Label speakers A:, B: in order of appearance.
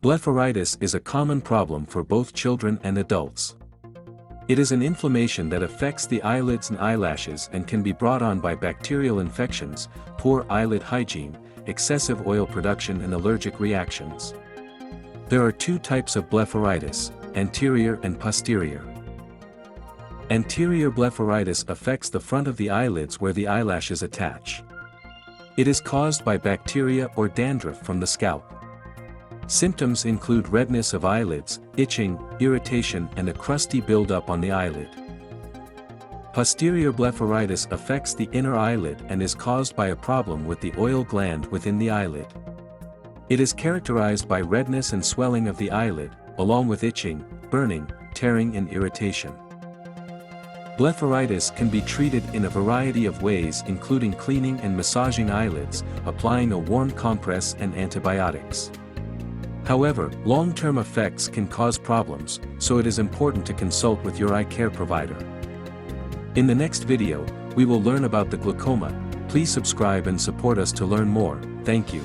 A: Blepharitis is a common problem for both children and adults. It is an inflammation that affects the eyelids and eyelashes and can be brought on by bacterial infections, poor eyelid hygiene, excessive oil production and allergic reactions. There are two types of blepharitis, anterior and posterior. Anterior blepharitis affects the front of the eyelids where the eyelashes attach. It is caused by bacteria or dandruff from the scalp. Symptoms include redness of eyelids, itching, irritation and a crusty buildup on the eyelid. Posterior blepharitis affects the inner eyelid and is caused by a problem with the oil gland within the eyelid. It is characterized by redness and swelling of the eyelid, along with itching, burning, tearing and irritation. Blepharitis can be treated in a variety of ways including cleaning and massaging eyelids, applying a warm compress and antibiotics. However, long-term effects can cause problems, so it is important to consult with your eye care provider. In the next video, we will learn about the glaucoma. Please subscribe and support us to learn more. Thank you.